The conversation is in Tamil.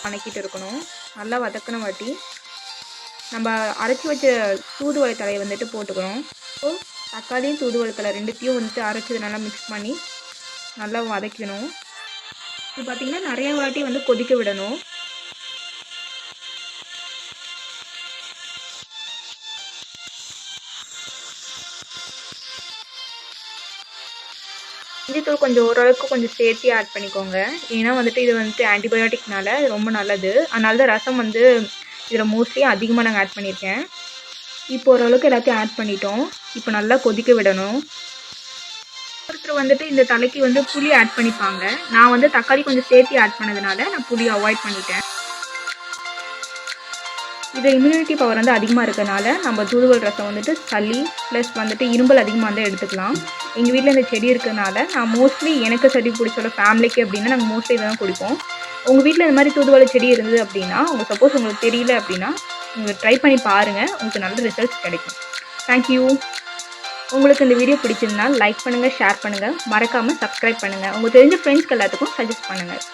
வணக்கிட்டு இருக்கணும். நல்லா வதக்கின வாட்டி நம்ம அரைச்சி வச்ச தூதுவளை தலையை வந்துட்டு போட்டுக்கிறோம். ஸோ தக்காளியும் தூதுவளை தலை ரெண்டுத்தையும் வந்துட்டு அரைச்சது நல்லா மிக்ஸ் பண்ணி நல்லா வதக்கணும். இது பார்த்திங்கன்னா நிறைய வாட்டி வந்து கொதிக்க விடணும். இஞ்சித்தூள் கொஞ்சம் ஓரளவுக்கு கொஞ்சம் சேர்த்து ஆட் பண்ணிக்கோங்க. ஏன்னா வந்துட்டு இது வந்துட்டு ஆன்டிபயோட்டிக்னால ரொம்ப நல்லது. அதனால தான் ரசம் வந்து இதில் மோஸ்ட்லி அதிகமாக நாங்கள் ஆட் பண்ணியிருக்கேன். இப்போ ஓரளவுக்கு எல்லாத்தையும் ஆட் பண்ணிட்டோம். இப்போ நல்லா கொதிக்க விடணும். ஒருத்தர் வந்துட்டு இந்த தலைக்கு வந்து புளி ஆட் பண்ணிப்பாங்க. நான் வந்து தக்காளி கொஞ்சம் சேர்த்து ஆட் பண்ணதுனால நான் புளி அவாய்ட் பண்ணிட்டேன். இது இம்யூனிட்டி பவர் வந்து அதிகமாக இருக்கிறதுனால நம்ம தூதுவளை ரசம் வந்துட்டு சளி ப்ளஸ் வந்துட்டு இரும்பல் அதிகமாக வந்து எடுத்துக்கலாம். எங்கள் வீட்டில் இந்த செடி இருக்கிறதுனால நான் மோஸ்ட்லி எனக்கு சளி பிடிச்சோட ஃபேமிலிக்கு அப்படின்னா நாங்கள் மோஸ்ட்லி இதை தான் குடிப்போம். உங்கள் வீட்டில் இந்த மாதிரி தூதுவளை செடி இருந்தது அப்படின்னா சப்போஸ் உங்களுக்கு தெரியல அப்படின்னா நீங்கள் ட்ரை பண்ணி பாருங்கள். உங்களுக்கு நல்ல ரிசல்ட்ஸ் கிடைக்கும். தேங்க்யூ. உங்களுக்கு இந்த வீடியோ பிடிச்சிருந்தால் லைக் பண்ணுங்கள், ஷேர் பண்ணுங்கள், மறக்காமல் சப்ஸ்கிரைப் பண்ணுங்கள். உங்களுக்கு தெரிஞ்ச ஃப்ரெண்ட்ஸ்க்கு எல்லாத்துக்கும் சஜஸ்ட் பண்ணுங்கள்.